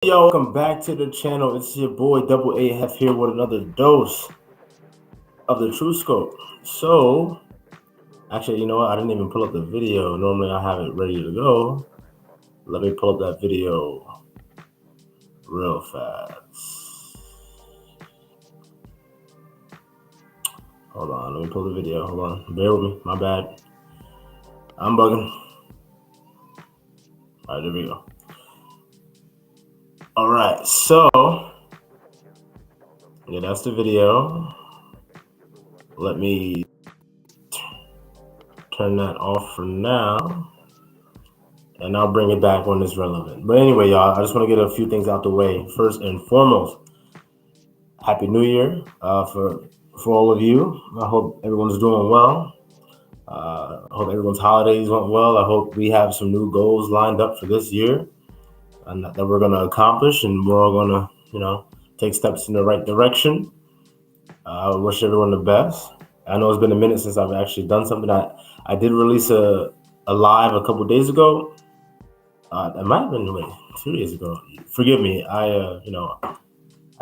Yo, welcome back to the channel. It's your boy Double A Hef here with another dose of the True Scope. So, actually, you know what? I didn't even pull up the video. Normally, I have it ready to go. Let me pull up that video real fast. Hold on, let me pull the video. Hold on, bear with me. My bad. I'm bugging. All right, there we go. All right, so yeah, that's the video. Let me turn that off for now, and I'll bring it back when it's relevant. But anyway, y'all, I just want to get a few things out the way. First and foremost, Happy New Year for all of you. I hope everyone's doing well. I hope everyone's holidays went well. I hope we have some new goals lined up for this year and that we're going to accomplish, and we're all going to, take steps in the right direction. I wish everyone the best. I know it's been a minute since I've actually done something. I did release a live a couple days ago. It might have been 2 days ago. Forgive me. I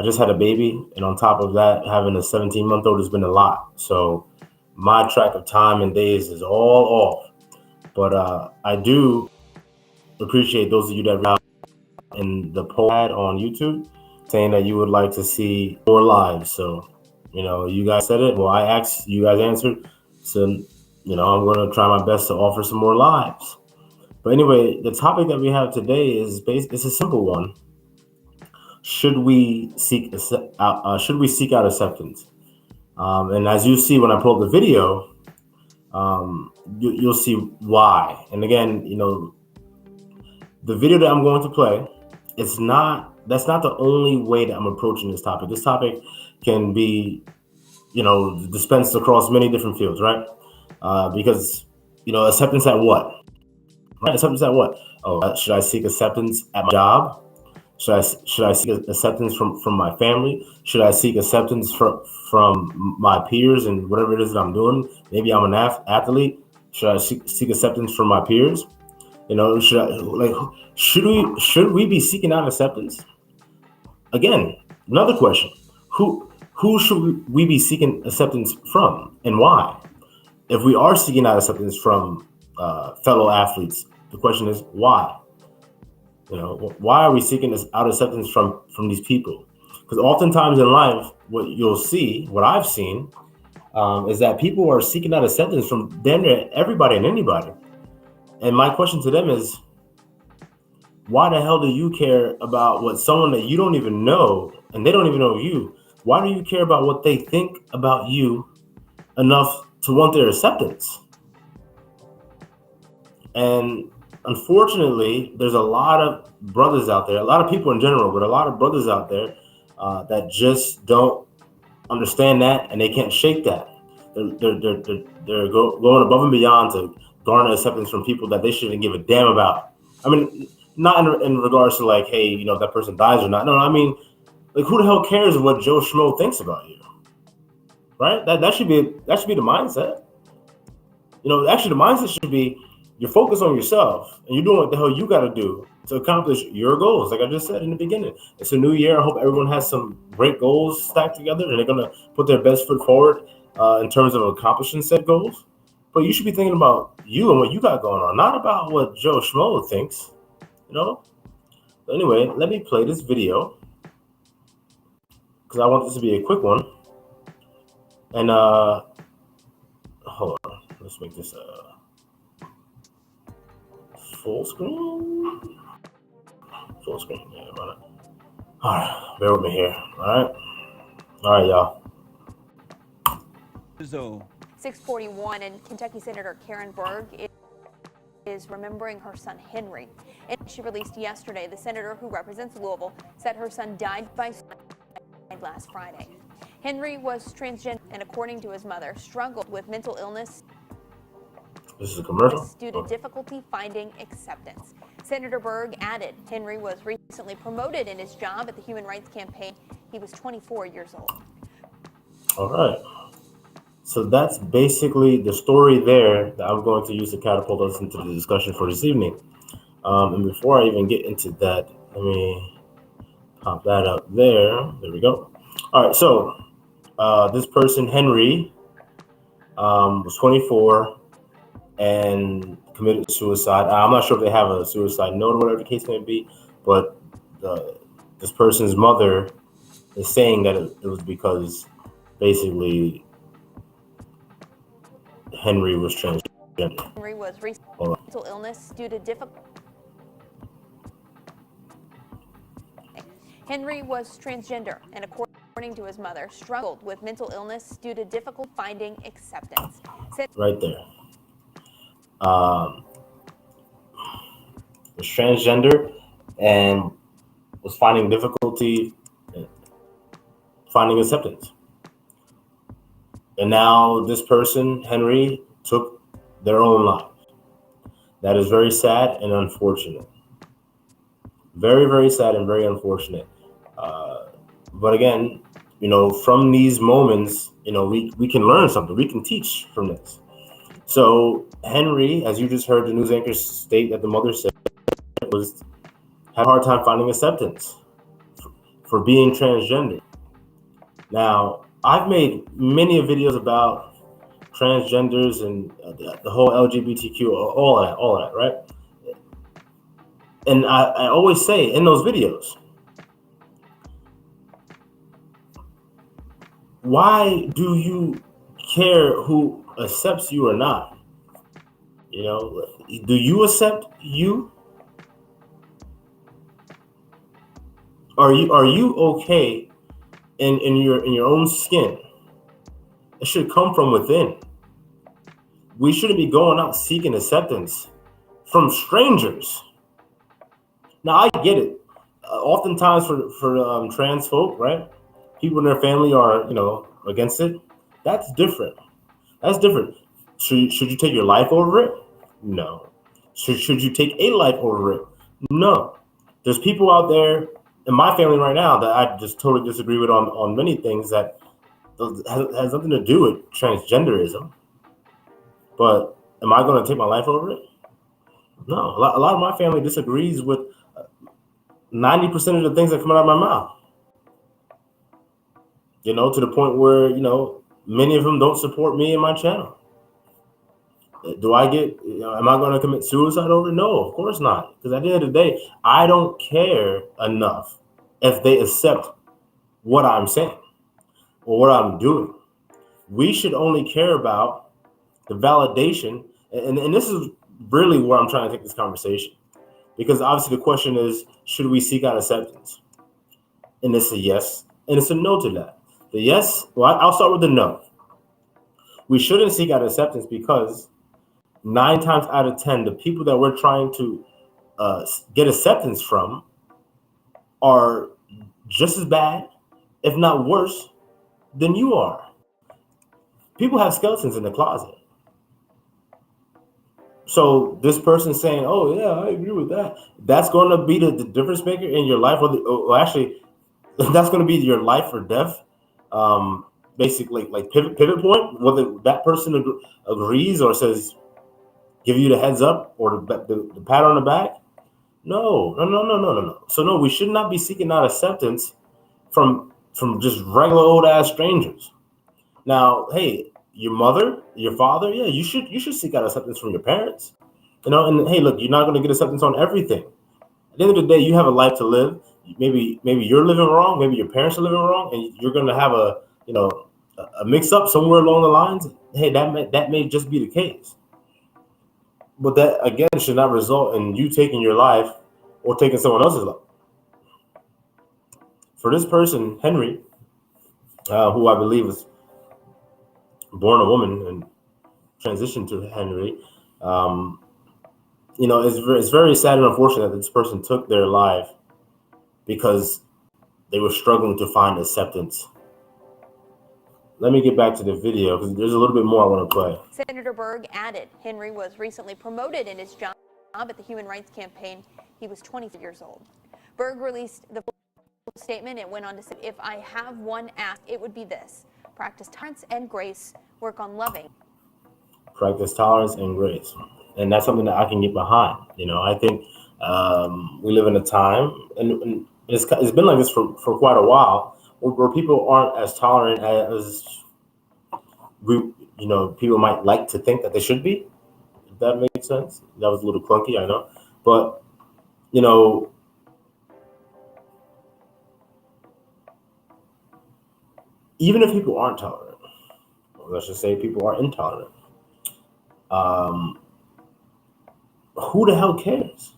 just had a baby, and on top of that, having a 17-month-old has been a lot. So my track of time and days is all off. But I do appreciate those of you that reached out in the poll ad on YouTube saying that you would like to see more lives. So, you guys said it. Well, I asked, you guys answered. So, I'm going to try my best to offer some more lives. But anyway, the topic that we have today it's a simple one. Should we seek out acceptance? And as you see when I pull up the video, you'll see why. And again, the video that I'm going to play, that's not the only way that I'm approaching this topic. This topic can be, dispensed across many different fields, right? Because, acceptance at what? Right? Acceptance at what? Oh, should I seek acceptance at my job? Should I seek acceptance from my family? Should I seek acceptance from my peers and whatever it is that I'm doing? Maybe I'm an athlete. Should I seek acceptance from my peers? Should we be seeking out acceptance? Again, another question: Who should we be seeking acceptance from, and why? If we are seeking out acceptance from fellow athletes, the question is why? Why are we seeking out acceptance from these people? Because oftentimes in life, what I've seen, is that people are seeking out acceptance from damn near everybody and anybody. And my question to them is, why the hell do you care about what someone that you don't even know and they don't even know you? Why do you care about what they think about you enough to want their acceptance? And unfortunately, there's a lot of brothers out there, a lot of people in general, but a lot of brothers out there that just don't understand that, and they can't shake that. They're going above and beyond to garner acceptance from people that they shouldn't give a damn about. I mean, not in regards to like, hey, that person dies or not. No, I mean, like, who the hell cares what Joe Schmo thinks about you, right? That should be the mindset. Actually, the mindset should be you're focused on yourself and you're doing what the hell you got to do to accomplish your goals. Like I just said in the beginning, it's a new year. I hope everyone has some great goals stacked together and they're going to put their best foot forward in terms of accomplishing said goals. But you should be thinking about you and what you got going on, not about what Joe Schmo thinks, But anyway, let me play this video because I want this to be a quick one. And hold on, let's make this full screen. Full screen, yeah, why not? All right, bear with me here. All right, y'all. 641, and Kentucky Senator Karen Berg is remembering her son Henry. And she released yesterday, the senator who represents Louisville said her son died by suicide last Friday. Henry was transgender and, according to his mother, struggled with mental illness. This is a commercial? Due to difficulty finding acceptance. Senator Berg added Henry was recently promoted in his job at the Human Rights Campaign. He was 24 years old. All right. So that's basically the story there that I'm going to use to catapult us into the discussion for this evening. And before I even get into that, let me Pop that up there. There we go. All right, so this person, Henry, was 24 and committed suicide. I'm not sure if they have a suicide note or whatever the case may be, but this person's mother is saying that it was because basically Henry was transgender. Henry was recently mental illness due to difficult. Henry was transgender and, according to his mother, struggled with mental illness due to difficult finding acceptance. Right there. Was transgender and was finding difficulty finding acceptance. And now this person, Henry, took their own life. That is very sad and unfortunate. Very, very sad and very unfortunate. But again, from these moments, we can learn something. We can teach from this. So Henry, as you just heard the news anchor state that the mother said, had a hard time finding acceptance for being transgender. Now, I've made many videos about transgenders and the whole LGBTQ, all of that, right? And I always say in those videos, why do you care who accepts you or not? Do you accept you? Are you okay in your own skin? It should come from within. We shouldn't be going out seeking acceptance from strangers. Now, I get it. Oftentimes for trans folk, right? People in their family are, against it. That's different. That's different. Should you take your life over it? No. Should you take a life over it? No. There's people out there in my family right now that I just totally disagree with on many things that has nothing to do with transgenderism. But am I going to take my life over it? No. A lot of my family disagrees with 90% of the things that come out of my mouth. To the point where, many of them don't support me and my channel. Do I am I going to commit suicide over it? No, of course not. Because at the end of the day, I don't care enough if they accept what I'm saying or what I'm doing. We should only care about the validation. And this is really where I'm trying to take this conversation. Because obviously the question is, should we seek out acceptance? And it's a yes, and it's a no to that. The yes, well, I'll start with the no. We shouldn't seek out acceptance because 9 times out of 10, the people that we're trying to get acceptance from are just as bad, if not worse, than you are. People have skeletons in the closet. So this person saying, "Oh yeah, I agree with that," that's going to be the difference maker in your life, or actually, that's going to be your life or death. Basically, like pivot point. Whether that person agrees or says, give you the heads up or the pat on the back. No. So no, we should not be seeking out acceptance from just regular old ass strangers. Now, hey, your mother, your father, yeah, you should seek out acceptance from your parents. And hey, look, you're not going to get acceptance on everything. At the end of the day, you have a life to live. Maybe you're living wrong, maybe your parents are living wrong, and you're going to have a mix up somewhere along the lines. Hey, that may just be the case. But that, again, should not result in you taking your life or taking someone else's life. For this person, Henry, who I believe was born a woman and transitioned to Henry, it's very sad and unfortunate that this person took their life because they were struggling to find acceptance. Let me get back to the video because there's a little bit more I want to play. Senator Berg added Henry was recently promoted in his job at the Human Rights Campaign. He was 20 years old. Berg released the full statement and went on to say, "If I have one ask, it would be this: practice tolerance and grace, work on loving." Practice tolerance and grace. And that's something that I can get behind. I think we live in a time, and it's been like this for quite a while, where people aren't as tolerant as people might like to think that they should be. If that makes sense. That was a little clunky, I know, but you know, even if people aren't tolerant, or let's just say people are intolerant, who the hell cares?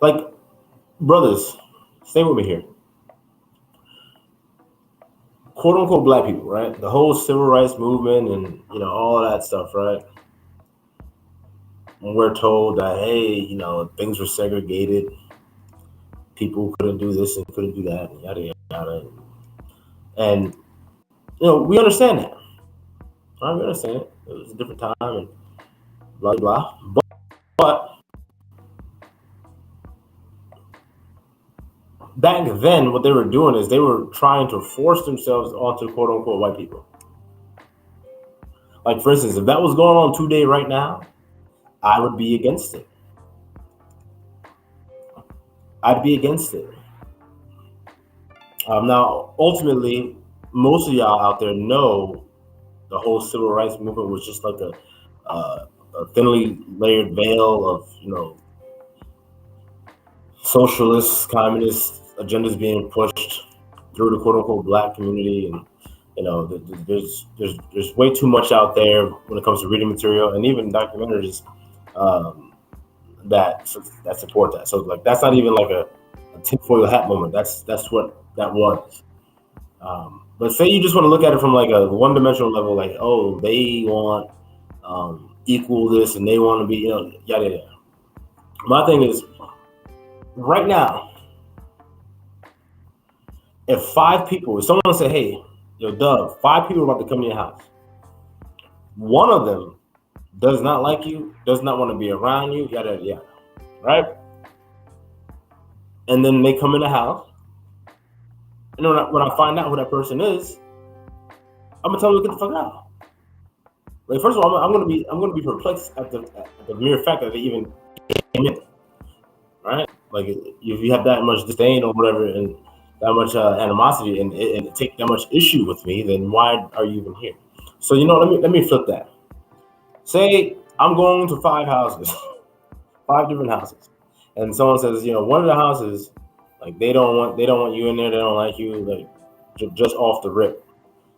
Like, brothers, stay with me here. Quote unquote black people, right? The whole civil rights movement and all of that stuff, right? When we're told that, hey, things were segregated, people couldn't do this and couldn't do that, and yada yada. And we understand that. Right? We understand it. It was a different time and blah blah. But back then, what they were doing is they were trying to force themselves onto quote unquote white people. Like, for instance, if that was going on today right now, I would be against it. I'd be against it. Now, ultimately, most of y'all out there know the whole civil rights movement was just like a thinly layered veil of, socialist, communist agendas being pushed through the quote unquote black community. And, there's way too much out there when it comes to reading material and even documentaries that support that. So like, that's not even like a tinfoil hat moment. That's what that was. But say you just want to look at it from like a one-dimensional level, like, oh, they want equal this and they want to be, yada yada. My thing is, right now, if someone say, hey, yo, Doug, 5 people are about to come to your house. One of them does not like you, does not want to be around you, yada yada, right? And then they come in the house, and when I find out who that person is, I'm gonna tell them to get the fuck out. Like, first of all, I'm gonna be perplexed at the mere fact that they even came in, right? Like, if you have that much disdain or whatever, and that much animosity, and it take that much issue with me, then why are you even here? So let me flip that. Say I'm going to 5 houses, 5 different houses, and someone says, one of the houses, like, they don't want you in there, they don't like you, like, just off the rip.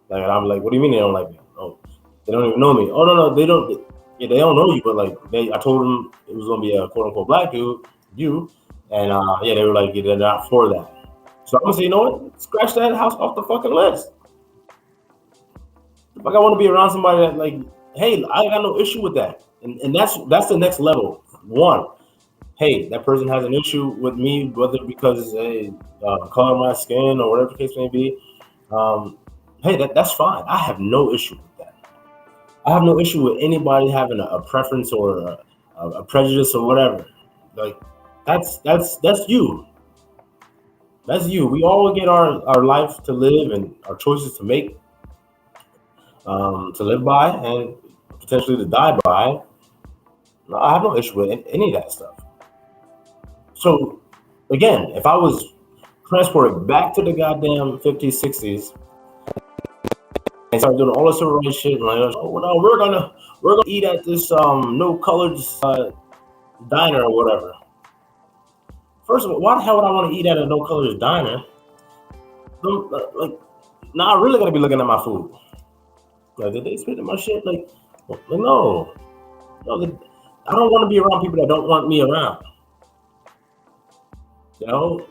Like, and I'm like, what do you mean they don't like me? Oh, they don't even know me. Oh no, they don't. Yeah, they don't know you, but like, I told them it was gonna be a quote unquote black dude, and yeah, they were like, yeah, they're not for that. So I'm gonna say, you know what? Scratch that house off the fucking list. Like, I want to be around somebody that, like, hey, I got no issue with that, and that's the next level. One, hey, that person has an issue with me, whether because color of my skin or whatever the case may be. Hey, that's fine. I have no issue with that. I have no issue with anybody having a preference or a prejudice or whatever. Like, that's you. That's you. We all get our life to live and our choices to make, to live by and potentially to die by. No, I have no issue with any of that stuff. So, again, if I was transported back to the goddamn 50s, 60s, and started doing all this civil rights shit, and like, oh no, we're gonna eat at this no colored diner or whatever. First of all, why the hell would I want to eat at a no colors diner? Like, now I really gotta be looking at my food. Like, did they spit in my shit? Like, no, I don't want to be around people that don't want me around.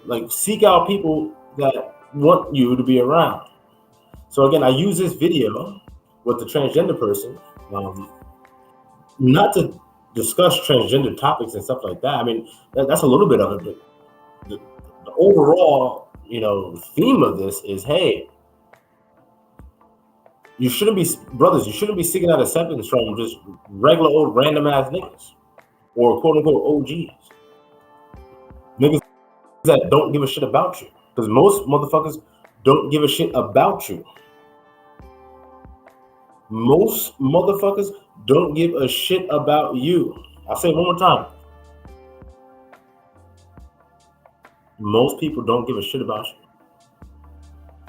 Like, seek out people that want you to be around. So again, I use this video with the transgender person, not to discuss transgender topics and stuff like that. I mean, that's a little bit of it, but the overall, theme of this is, hey, you shouldn't be seeking out acceptance from just regular old random ass niggas or quote unquote OGs, niggas that don't give a shit about you, because most motherfuckers don't give a shit about you. Most motherfuckers don't give a shit about you. I'll say it one more time. most people don't give a shit about you.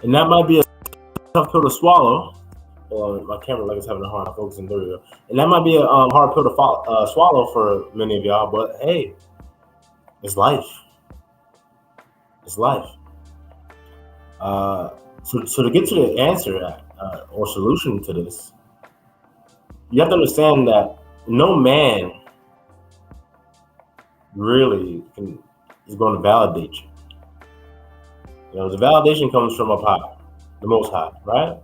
And that might be a tough pill to swallow. My camera like is having a hard time focusing. There we go. And that might be a hard pill to swallow for many of y'all. But hey, it's life. It's life. So to get to the answer or solution to this, you have to understand that no man really is going to validate you. The validation comes from up high, the Most High, right?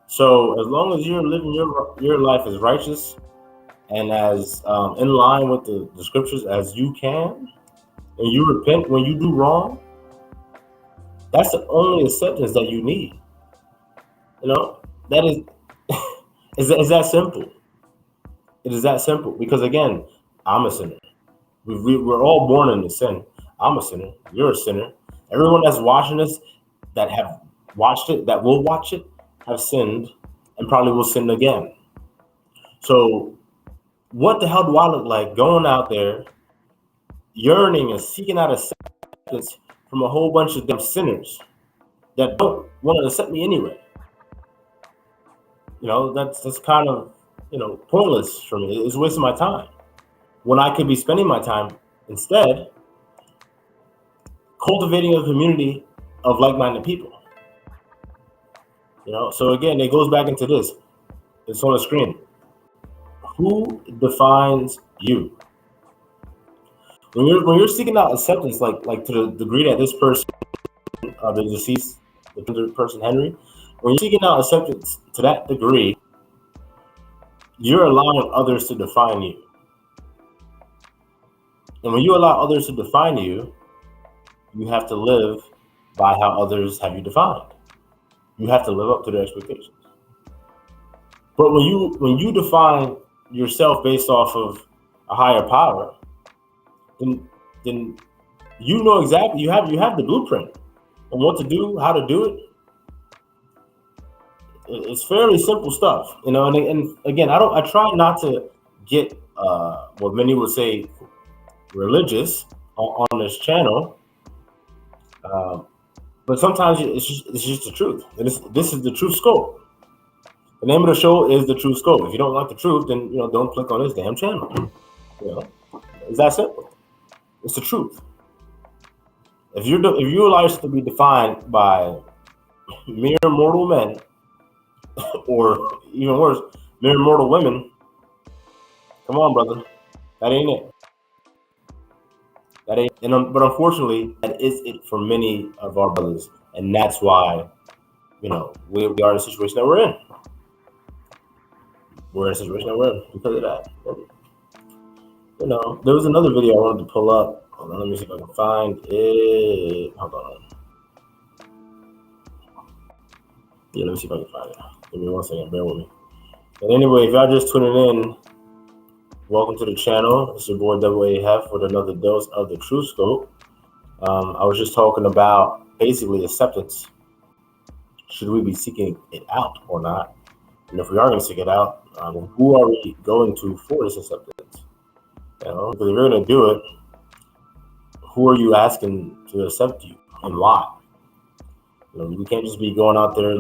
So as long as you're living your life as righteous and as in line with the scriptures as you can, and you repent when you do wrong, that's the only acceptance that you need. That is is that simple. It is that simple because again, I'm a sinner. We're all born into sin. I'm a sinner. You're a sinner. Everyone that's watching this, that have watched it, that will watch it, have sinned and probably will sin again. So what the hell do I look like going out there yearning and seeking out acceptance from a whole bunch of them sinners that don't want to accept me anyway? That's kind of pointless for me. It's wasting my time when I could be spending my time instead cultivating a community of like-minded people. So again, it goes back into this. It's on the screen. Who defines you? When you're seeking out acceptance, like to the degree that this person, the deceased, the person Henry, when you're seeking out acceptance to that degree, you're allowing others to define you. And when you allow others to define you, you have to live by how others have you defined. You have to live up to their expectations. But when you define yourself based off of a higher power, then you know exactly, you have the blueprint on what to do, how to do it. It's fairly simple stuff, and again, I try not to get what many would say religious on this channel, but sometimes it's just the truth. And this is the Truth Scope. The name of the show is the Truth Scope. If you don't like the truth, then don't click on this damn channel. It's that simple. It's the truth. If you allow yourself to be defined by mere mortal men, or even worse, mere mortal women, come on, brother, that ain't it. But unfortunately, that is it for many of our brothers, and that's why we are in the situation that we're in. We're in a situation that we're in because of that. There was another video I wanted to pull up. Hold on, let me see if I can find it. Hold on. Yeah, let me see if I can find it. Give me 1 second. Bear with me. But anyway, if y'all just tuning in, welcome to the channel. It's your boy WAF with another dose of the Truth Scope. I was just talking about basically acceptance. Should we be seeking it out or not? And if we are going to seek it out, who are we going to for this acceptance? Because if you're going to do it, who are you asking to accept you and why? We can't just be going out there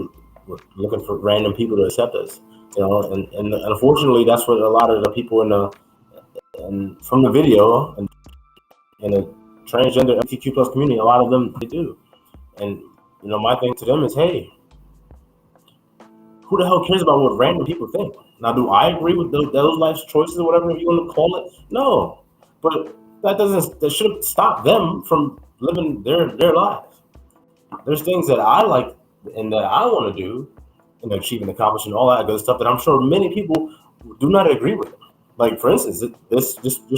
looking for random people to accept us. And unfortunately, that's what a lot of the people from the video and the transgender LGBTQ plus community, a lot of them, they do. And my thing to them is, hey, who the hell cares about what random people think? Now, do I agree with those life choices or whatever you want to call it? No, but that shouldn't stop them from living their lives. There's things that I like and that I want to do and achieve and accomplish and all that good stuff that I'm sure many people do not agree with. Like, for instance, this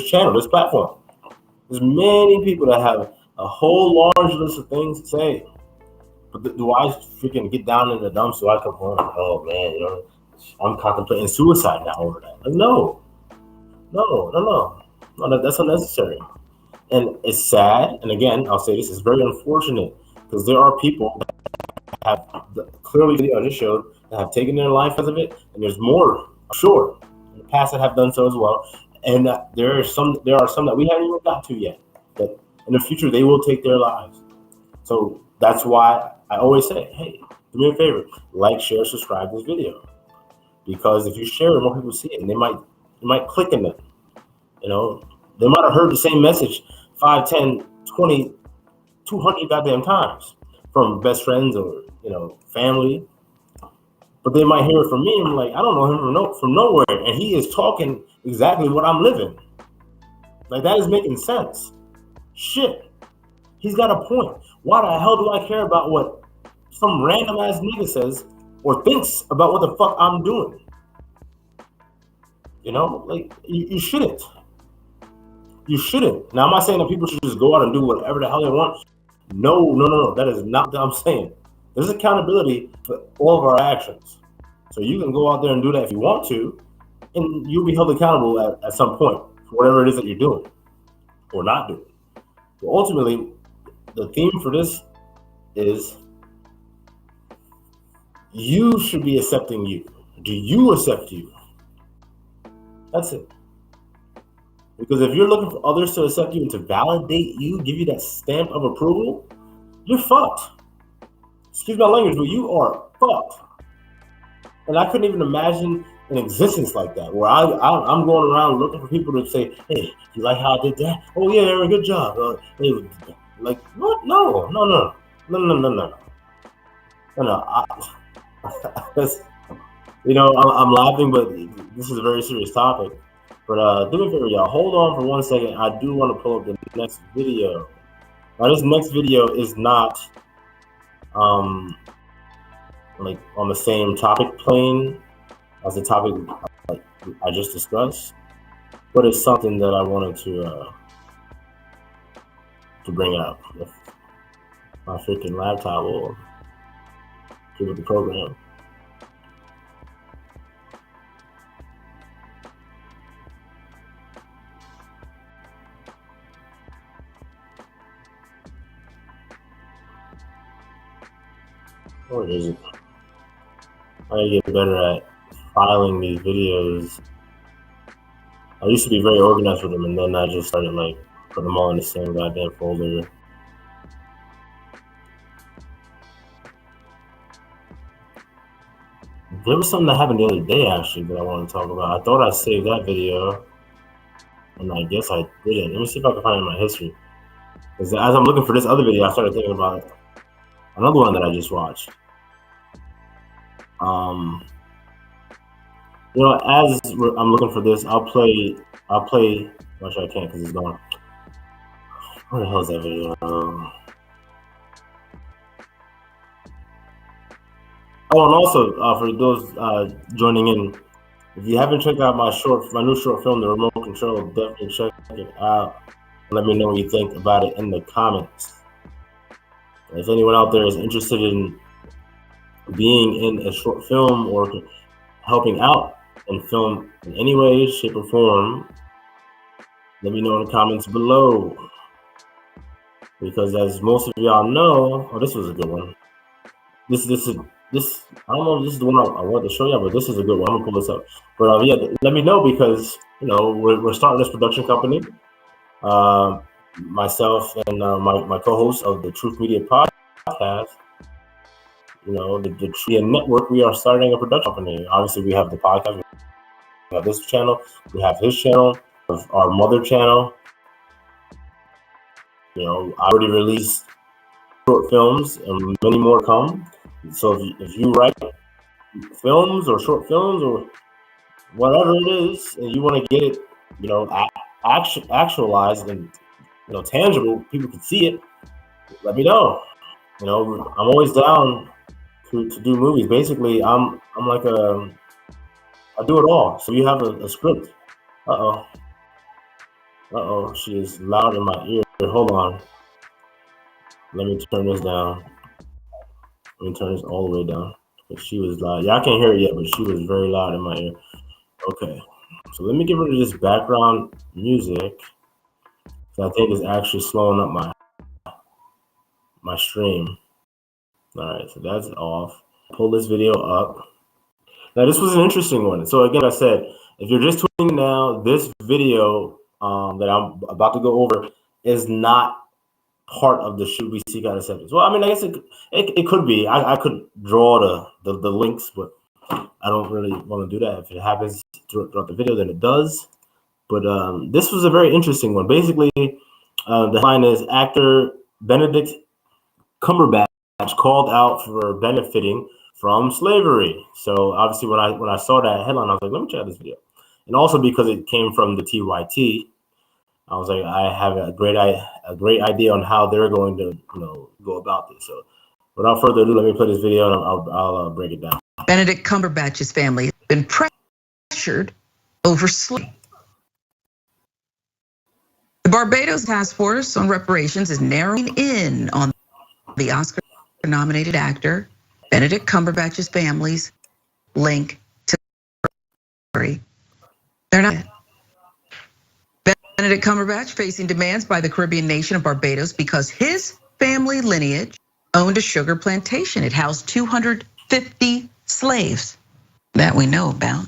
channel, this platform, there's many people that have a whole large list of things to say. But do I freaking get down in the dumps so I come home? Oh man, I'm contemplating suicide now over that. Like, no, that's unnecessary. And it's sad. And again, I'll say this is very unfortunate because there are people that have clearly, I just showed, that have taken their life because of it. And there's more, I'm sure, in the past that have done so as well. And there are some that we haven't even got to yet that in the future they will take their lives. So that's why I always say, hey, do me a favor, like, share, subscribe this video, because if you share it, more people see it, and they might click in it. You know, they might have heard the same message 5, 10, 20, 200 goddamn times from best friends or, you know, family. But they might hear it from me and I'm like, I don't know him from nowhere. And he is talking exactly what I'm living. Like, that is making sense. Shit. He's got a point. Why the hell do I care about what some random ass nigga says or thinks about what the fuck I'm doing? You know, like, you shouldn't. You shouldn't. Now, I'm not saying that people should just go out and do whatever the hell they want. No. That is not what I'm saying. There's accountability for all of our actions. So you can go out there and do that if you want to, and you'll be held accountable at some point for whatever it is that you're doing or not doing. But ultimately, the theme for this is you should be accepting you. Do you accept you? That's it. Because if you're looking for others to accept you and to validate you, give you that stamp of approval, you're fucked. Excuse my language, but you are fucked. And I couldn't even imagine an existence like that, where I'm going around looking for people to say, hey, you like how I did that? Oh yeah, Aaron, good job. Hey, like, what? No. You know, I'm laughing, but this is a very serious topic. But do me a favor, y'all. Hold on for 1 second. I do want to pull up the next video. Now, this next video is not like on the same topic plane as the topic I just discussed, but it's something that I wanted to bring up. If my freaking laptop will give it the program. Where is it? I gotta get better at filing these videos. I used to be very organized with them, and then I just started like putting them all in the same goddamn folder. There was something that happened the other day actually that I want to talk about. I thought I saved that video, and I guess I didn't. Let me see if I can find it in my history. Because as I'm looking for this other video, I started thinking about another one that I just watched. You know, as I'm looking for this, I'll play. Actually, I can't because it's gone. Where the hell is that video? Oh, and also for those joining in, if you haven't checked out my new short film, The Remote Control, definitely check it out. Let me know what you think about it in the comments. If anyone out there is interested in being in a short film or helping out in film in any way, shape, or form, let me know in the comments below. Because as most of y'all know, oh, this was a good one. This I don't know if this is the one I want to show you, but this is a good one. I'm gonna pull this up. But yeah, let me know, because you know we're starting this production company. Myself and my co-host of the Truth Media podcast, you know, the Truth Media Network, we are starting a production company. Obviously, we have the podcast, we have this channel, we have his channel, our mother channel. You know, I already released short films and many more come. So if you write films or short films or whatever it is, and you want to get it, you know, actualized and, you know, tangible, people can see it, let me know. You know, I'm always down to do movies. Basically, I'm like I do it all. So you have a script. Uh oh, she is loud in my ear. Hold on. Let me turn this down. Let me turn this all the way down. She was loud. Yeah, I can't hear it yet, but she was very loud in my ear. Okay, so let me get rid of this background music. I think it's actually slowing up my stream. All right, so that's off. Pull this video up. Now, this was an interesting one. So again, I said, if you're just tuning in now, this video that I'm about to go over is not part of the should we seek out acceptance? Well, I mean, I guess it could be. I could draw the links, but I don't really want to do that. If it happens throughout the video, then it does. But this was a very interesting one. Basically, the line is actor Benedict Cumberbatch called out for benefiting from slavery. So obviously, when I saw that headline, I was like, let me check out this video. And also because it came from the TYT, I was like, I have a great idea on how they're going to go about this. So without further ado, let me play this video and I'll break it down. Benedict Cumberbatch's family has been pressured over slavery. The Barbados Task Force on Reparations is narrowing in on the Oscar-nominated actor Benedict Cumberbatch's family's link to slavery. They're not. Benedict Cumberbatch facing demands by the Caribbean nation of Barbados because his family lineage owned a sugar plantation. It housed 250 slaves that we know about.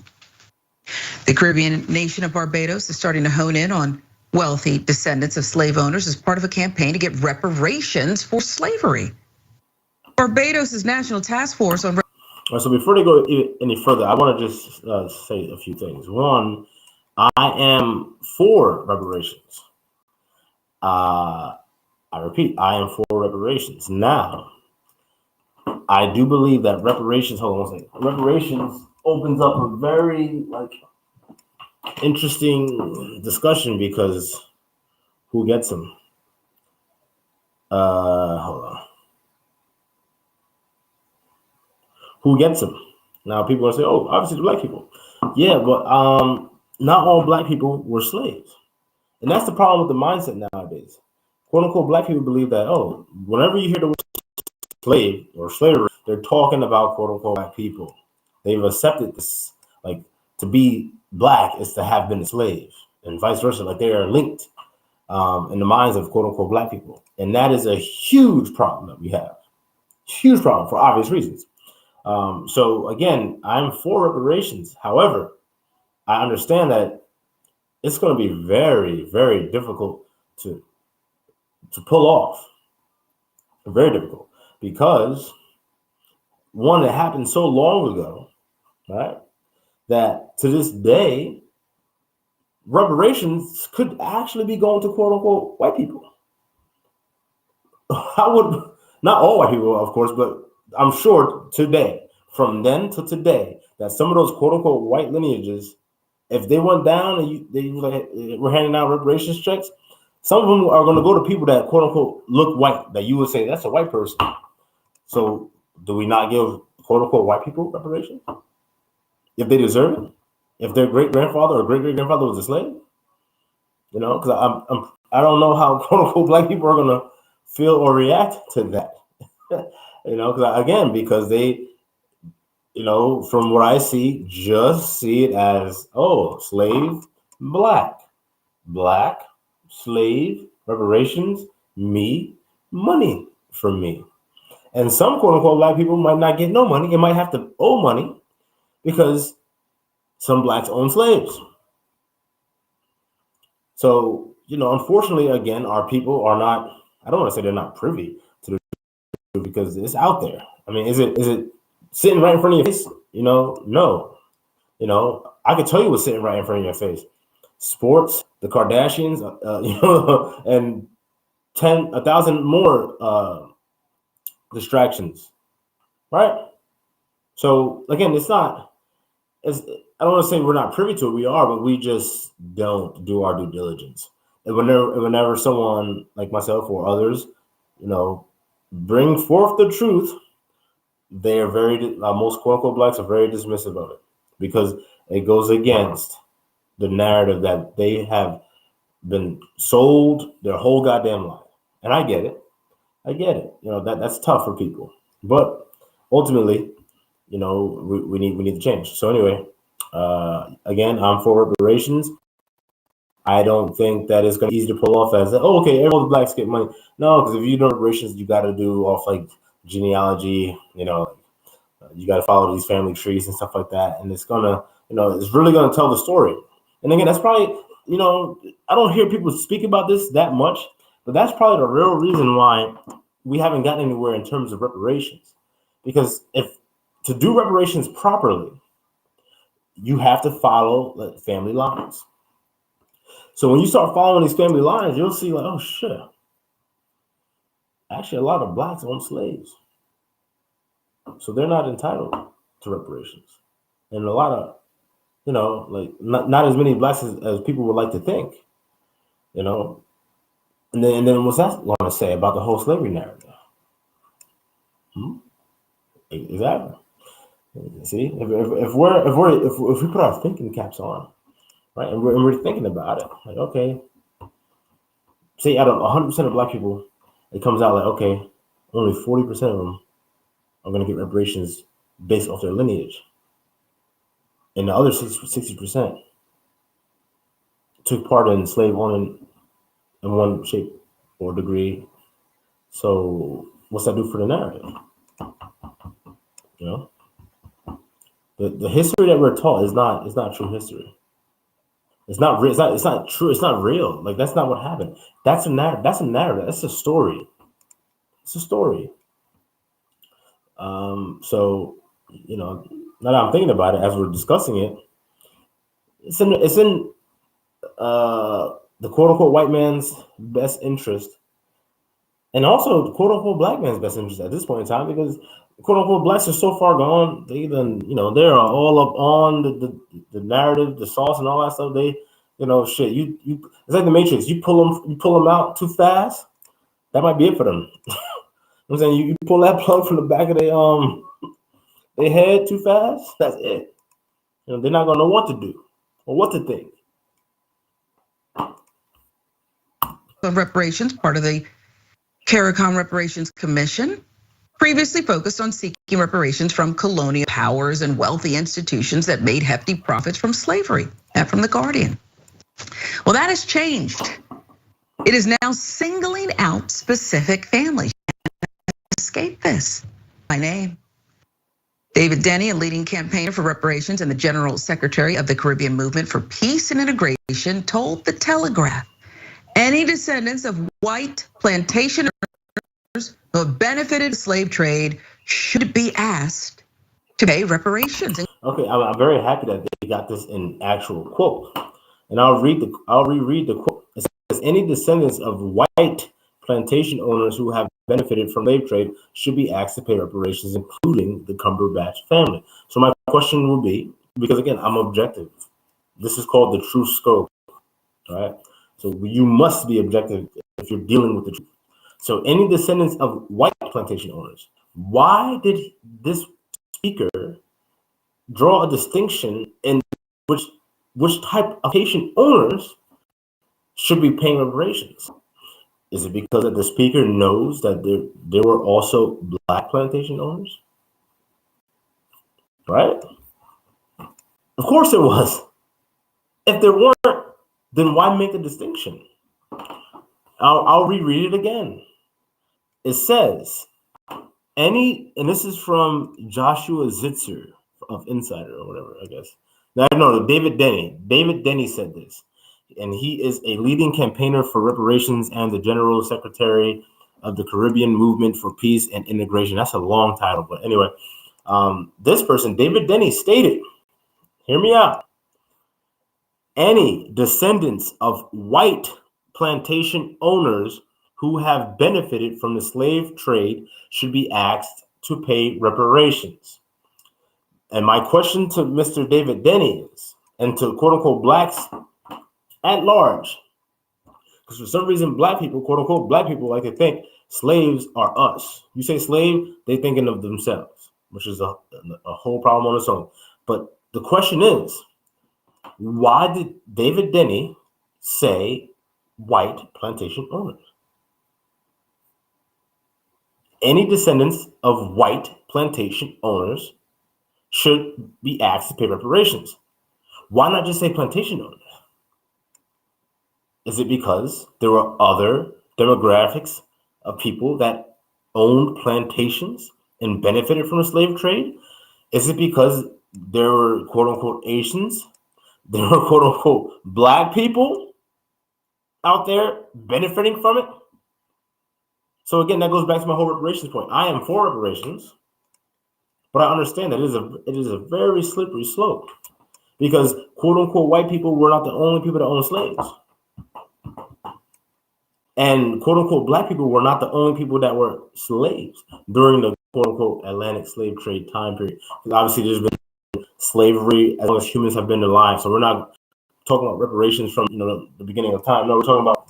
The Caribbean nation of Barbados is starting to hone in on wealthy descendants of slave owners as part of a campaign to get reparations for slavery. Barbados' National Task Force on... So before they go any further, I want to just say a few things. One, I am for reparations. I repeat, I am for reparations. Now, I do believe that reparations, hold on one second. Reparations opens up a very interesting discussion because who gets them? Hold on. Who gets them? Now people are saying, oh, obviously the black people. Yeah, but not all black people were slaves. And that's the problem with the mindset nowadays. Quote unquote, black people believe that, oh, whenever you hear the word slave or slavery, they're talking about quote unquote black people. They've accepted this, like to be black is to have been a slave and vice versa. Like they are linked in the minds of quote unquote black people. And that is a huge problem that we have. Huge problem for obvious reasons. So again, I'm for reparations. However, I understand that it's going to be very, very difficult to pull off. Very difficult because one, it happened so long ago, right? That to this day, reparations could actually be going to quote unquote white people. I would, not all white people, of course, but I'm sure today, from then to today, that some of those quote unquote white lineages, if they went down and they were handing out reparations checks, some of them are going to go to people that quote unquote look white, that you would say that's a white person. So do we not give quote unquote white people reparations if they deserve it? If their great grandfather or great great grandfather was a slave, because I don't know how quote unquote black people are going to feel or react to that. Because they, from what I see, just see it as, oh, slave, black, slave, reparations, me, money from me. And some quote unquote black people might not get no money. It might have to owe money because some blacks own slaves. So, unfortunately, again, our people are not, I don't want to say they're not privy to the truth because it's out there. I mean, is it sitting right in front of your face? No. I could tell you what's sitting right in front of your face. Sports, the Kardashians, and 1,000 more distractions, right? So again, I don't want to say we're not privy to it. We are, but we just don't do our due diligence. And whenever someone like myself or others, bring forth the truth, they are most quote unquote blacks are very dismissive of it because it goes against the narrative that they have been sold their whole goddamn life. And I get it. That's tough for people. But ultimately, we need to change. So anyway, again, I'm for reparations. I don't think that it's going to be easy to pull off as, okay, all the blacks get money. No, because if you do reparations, you got to do off like genealogy, you got to follow these family trees and stuff like that. And it's going to, it's really going to tell the story. And again, that's probably, I don't hear people speak about this that much But that's probably the real reason why we haven't gotten anywhere in terms of reparations. Because if to do reparations properly, you have to follow family lines. So when you start following these family lines, you'll see like, oh shit, actually a lot of blacks own slaves. So they're not entitled to reparations. And a lot of, like not as many blacks as people would like to think, And then what's that going to say about the whole slavery narrative? Exactly. See, if we put our thinking caps on, right, and we're thinking about it, like, okay, say out of 100% of black people, it comes out like, okay, only 40% of them are going to get reparations based off their lineage, and the other 60% took part in slave owning in one shape or degree. So what's that do for the narrative? The history that we're taught is not true history. It's not real. It's not true. It's not real. Like, that's not what happened. That's a narrative. That's a story. It's a story. So now that I'm thinking about it, as we're discussing it, it's in the quote unquote white man's best interest, and also the quote unquote black man's best interest at this point in time, because quote unquote blacks are so far gone. They they're all up on the narrative, the sauce, and all that stuff. They, shit. You it's like the Matrix. You pull them out too fast. That might be it for them. I'm saying you pull that plug from the back of their head too fast. That's it. They're not gonna know what to do or what to think. Reparations, part of the CARICOM Reparations Commission, previously focused on seeking reparations from colonial powers and wealthy institutions that made hefty profits from slavery. That from The Guardian. Well, that has changed. It is now singling out specific families. Escape this. My name. David Denny, a leading campaigner for reparations and the General Secretary of the Caribbean Movement for Peace and Integration, told The Telegraph, any descendants of white plantation owners who have benefited the slave trade should be asked to pay reparations. Okay, I'm very happy that they got this in actual quote, and I'll reread the quote. It says, any descendants of white plantation owners who have benefited from slave trade should be asked to pay reparations, including the Cumberbatch family. So my question will be, because again, I'm objective. This is called the true scope, right? So you must be objective if you're dealing with the truth. So any descendants of white plantation owners, why did this speaker draw a distinction in which type of plantation owners should be paying reparations? Is it because that the speaker knows that there were also black plantation owners? Right? Of course there was. If there weren't, then why make a distinction? I'll reread it again. It says, and this is from Joshua Zitzer of Insider or whatever, I guess. No, David Denny. David Denny said this. And he is a leading campaigner for reparations and the General Secretary of the Caribbean Movement for Peace and Integration. That's a long title, but anyway, this person, David Denny, stated, hear me out, any descendants of white plantation owners who have benefited from the slave trade should be asked to pay reparations. And my question to Mr. David Denny is, and to quote unquote blacks at large, because for some reason black people, quote unquote black people, like to think slaves are us. You say slave, they thinking of themselves, which is a whole problem on its own. But the question is, why did David Denny say white plantation owners? Any descendants of white plantation owners should be asked to pay reparations. Why not just say plantation owners? Is it because there were other demographics of people that owned plantations and benefited from the slave trade? Is it because there were quote unquote Asians? There were quote unquote black people out there benefiting from it? So again, that goes back to my whole reparations point. I am for reparations, but I understand that it is a very slippery slope, because quote unquote white people were not the only people that owned slaves. And quote unquote black people were not the only people that were slaves during the quote unquote Atlantic slave trade time period. Because obviously there's been slavery as long as humans have been alive. So we're not talking about reparations from the beginning of time. No, we're talking about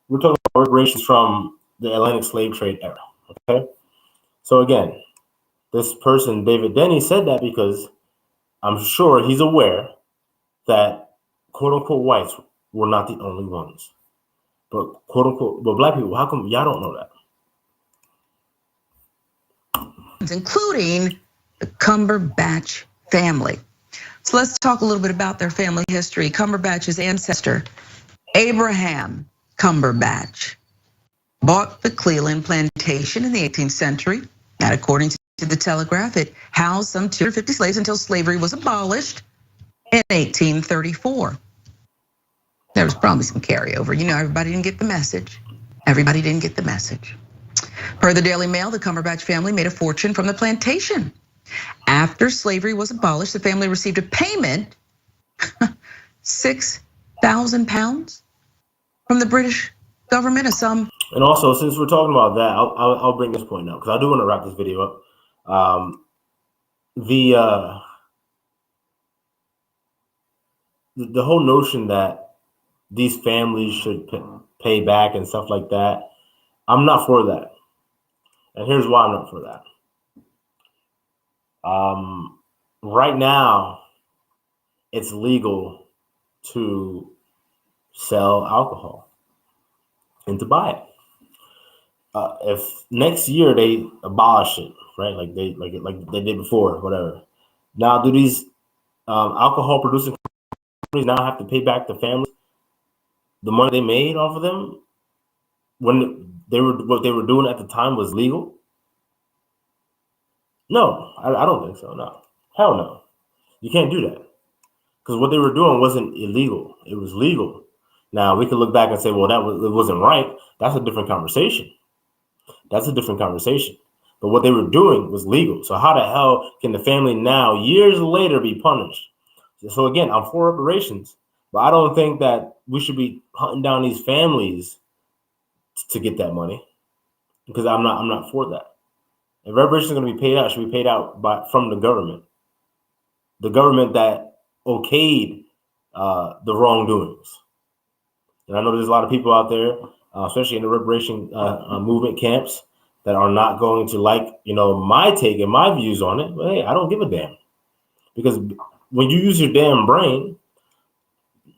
We're talking about reparations from the Atlantic slave trade era. Okay. So again, this person, David Denny, said that because I'm sure he's aware that quote unquote whites were not the only ones. But quote unquote, but black people, how come y'all don't know that? Including the Cumberbatch family. So let's talk a little bit about their family history. Cumberbatch's ancestor, Abraham Cumberbatch, bought the Cleveland plantation in the 18th century. And according to the Telegraph, it housed some 250 slaves until slavery was abolished in 1834. There was probably some carryover. Everybody didn't get the message. Everybody didn't get the message. Per the Daily Mail, the Cumberbatch family made a fortune from the plantation. After slavery was abolished, the family received a payment, 6,000 pounds from the British government, a sum. And also, since we're talking about that, I'll bring this point up because I do want to wrap this video up. The whole notion that these families should pay back and stuff like that, I'm not for that. And here's why I'm not for that. Right now, it's legal to sell alcohol and to buy it. If next year they abolish it, right? Like they did before, whatever. Now, do these alcohol producing companies now have to pay back the families the money they made off of them when what they were doing at the time was legal? No, I don't think so. No, hell no. You can't do that because what they were doing wasn't illegal. It was legal. Now we could look back and say, well, it wasn't right. That's a different conversation. That's a different conversation. But what they were doing was legal. So how the hell can the family now, years later, be punished? So again, I'm for reparations, but I don't think that we should be hunting down these families to get that money, because I'm not for that. If reparations are going to be paid out, it should be paid out from the government that okayed the wrongdoings. And I know there's a lot of people out there, especially in the reparation movement camps, that are not going to like my take and my views on it. But hey, I don't give a damn, because when you use your damn brain,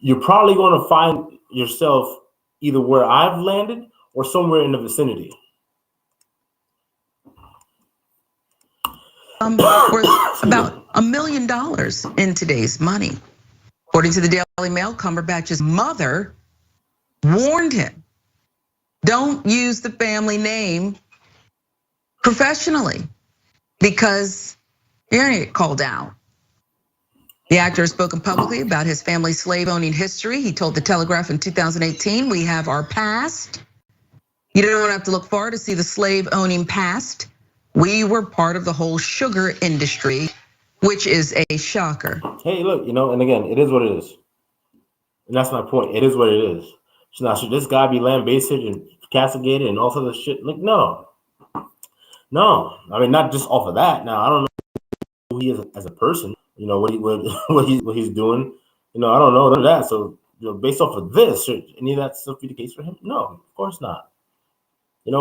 you're probably going to find yourself either where I've landed or somewhere in the vicinity. Worth about $1 million in today's money. According to the Daily Mail, Cumberbatch's mother warned him, don't use the family name professionally because you're gonna get called out. The actor has spoken publicly about his family's slave owning history. He told the Telegraph in 2018, we have our past. You don't have to look far to see the slave owning past. We were part of the whole sugar industry, which is a shocker. Hey, look, and again, it is what it is. And that's my point. It is what it is. So now, should this guy be lambasted and castigated and all sorts of shit? Like, no. I mean, not just off of that. Now, I don't know who he is as a person. What he's doing. I don't know none of that. So, based off of this, should any of that stuff be the case for him? No, of course not. It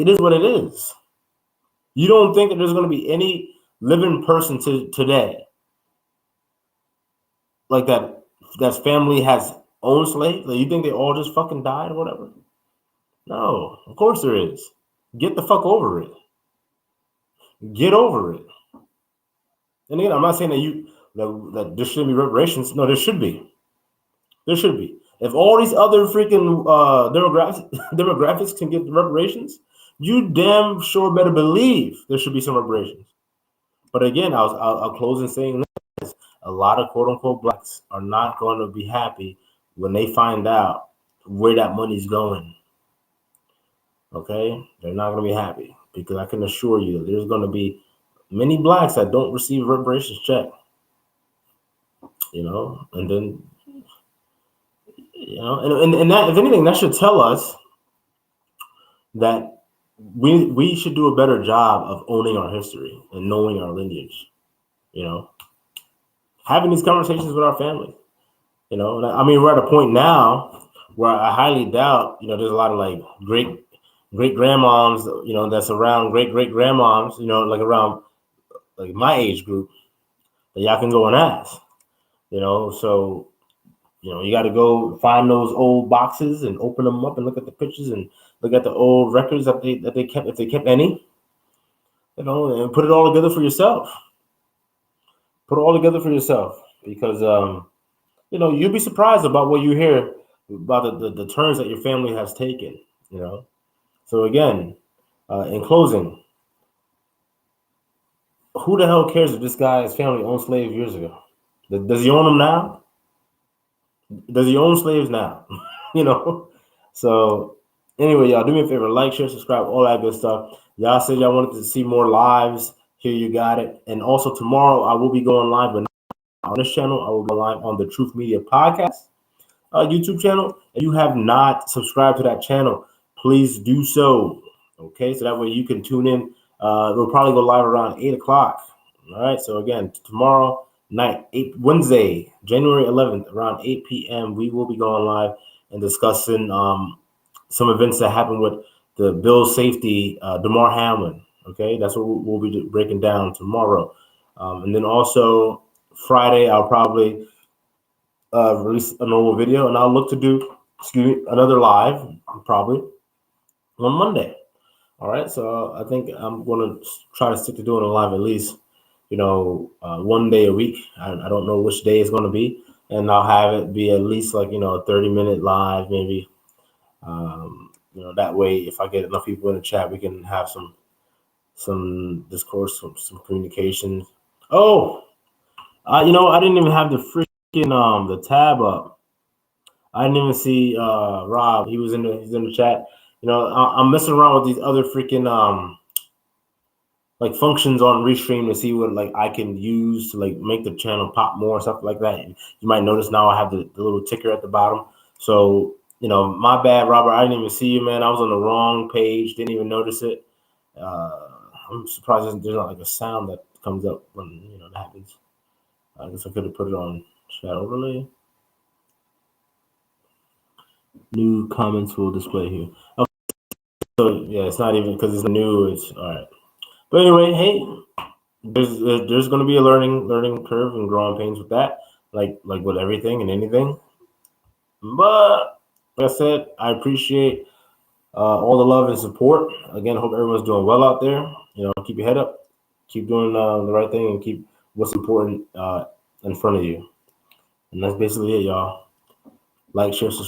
is what it is. You don't think that there's going to be any living person today like that family has owned slaves? Like, you think they all just fucking died or whatever? No, of course there is. Get the fuck over it. Get over it. And again, I'm not saying that there shouldn't be reparations. No, there should be. There should be. If all these other freaking demographics can get the reparations, you damn sure better believe there should be some reparations. But again, I'll close in saying this: a lot of quote unquote blacks are not going to be happy when they find out where that money's going. Okay, they're not going to be happy because I can assure you that there's going to be many blacks that don't receive reparations check. And then and that, if anything, that should tell us that we should do a better job of owning our history and knowing our lineage. Having these conversations with our family. I mean, we're at a point now where I highly doubt, there's a lot of like great grandmoms, that's around great grandmoms, like around like my age group that y'all can go and ask, so, you got to go find those old boxes and open them up and look at the pictures and look at the old records that they kept, if they kept any, and put it all together for yourself. Put it all together for yourself because, you'll be surprised about what you hear about the turns that your family has taken, So again, in closing, who the hell cares if this guy's family owned slaves years ago? Does he own them now? Does he own slaves now? So anyway, y'all do me a favor, like, share, subscribe, all that good stuff. Y'all said y'all wanted to see more lives. Here you got it. And also tomorrow I will be going live, but on this channel, I will go live on the Truth Media Podcast YouTube channel. If you have not subscribed to that channel, please do so. Okay, so that way you can tune in. We'll probably go live around 8 o'clock. All right, so again, tomorrow night, Wednesday, January 11th, around 8 p.m., we will be going live and discussing some events that happened with the Bills safety, Damar Hamlin. Okay, that's what we'll be breaking down tomorrow. And then also Friday, I'll probably release a normal video, and I'll look to do, another live probably on Monday. All right, so I think I'm going to try to stick to doing a live at least, 1 day a week. I don't know which day it's going to be, and I'll have it be at least like, a 30-minute live maybe. That way, if I get enough people in the chat, we can have some discourse, some communication. Oh, I didn't even have the freaking the tab up. I didn't even see Rob. He's in the chat. I'm messing around with these other freaking like functions on Restream to see what like I can use to like make the channel pop more, stuff like that. You might notice now I have the little ticker at the bottom. So my bad, Robert. I didn't even see you, man. I was on the wrong page. Didn't even notice it. I'm surprised there's not like a sound that comes up when that happens. I guess I could have put it on chat overlay. New comments will display here. Okay. So yeah, it's not even because it's new. It's all right. But anyway, hey, there's going to be a learning curve and growing pains with that, like with everything and anything. But like I said, I appreciate all the love and support. Again, hope everyone's doing well out there. Keep your head up, keep doing the right thing, and keep what's important in front of you. And that's basically it, y'all. Like, share, subscribe.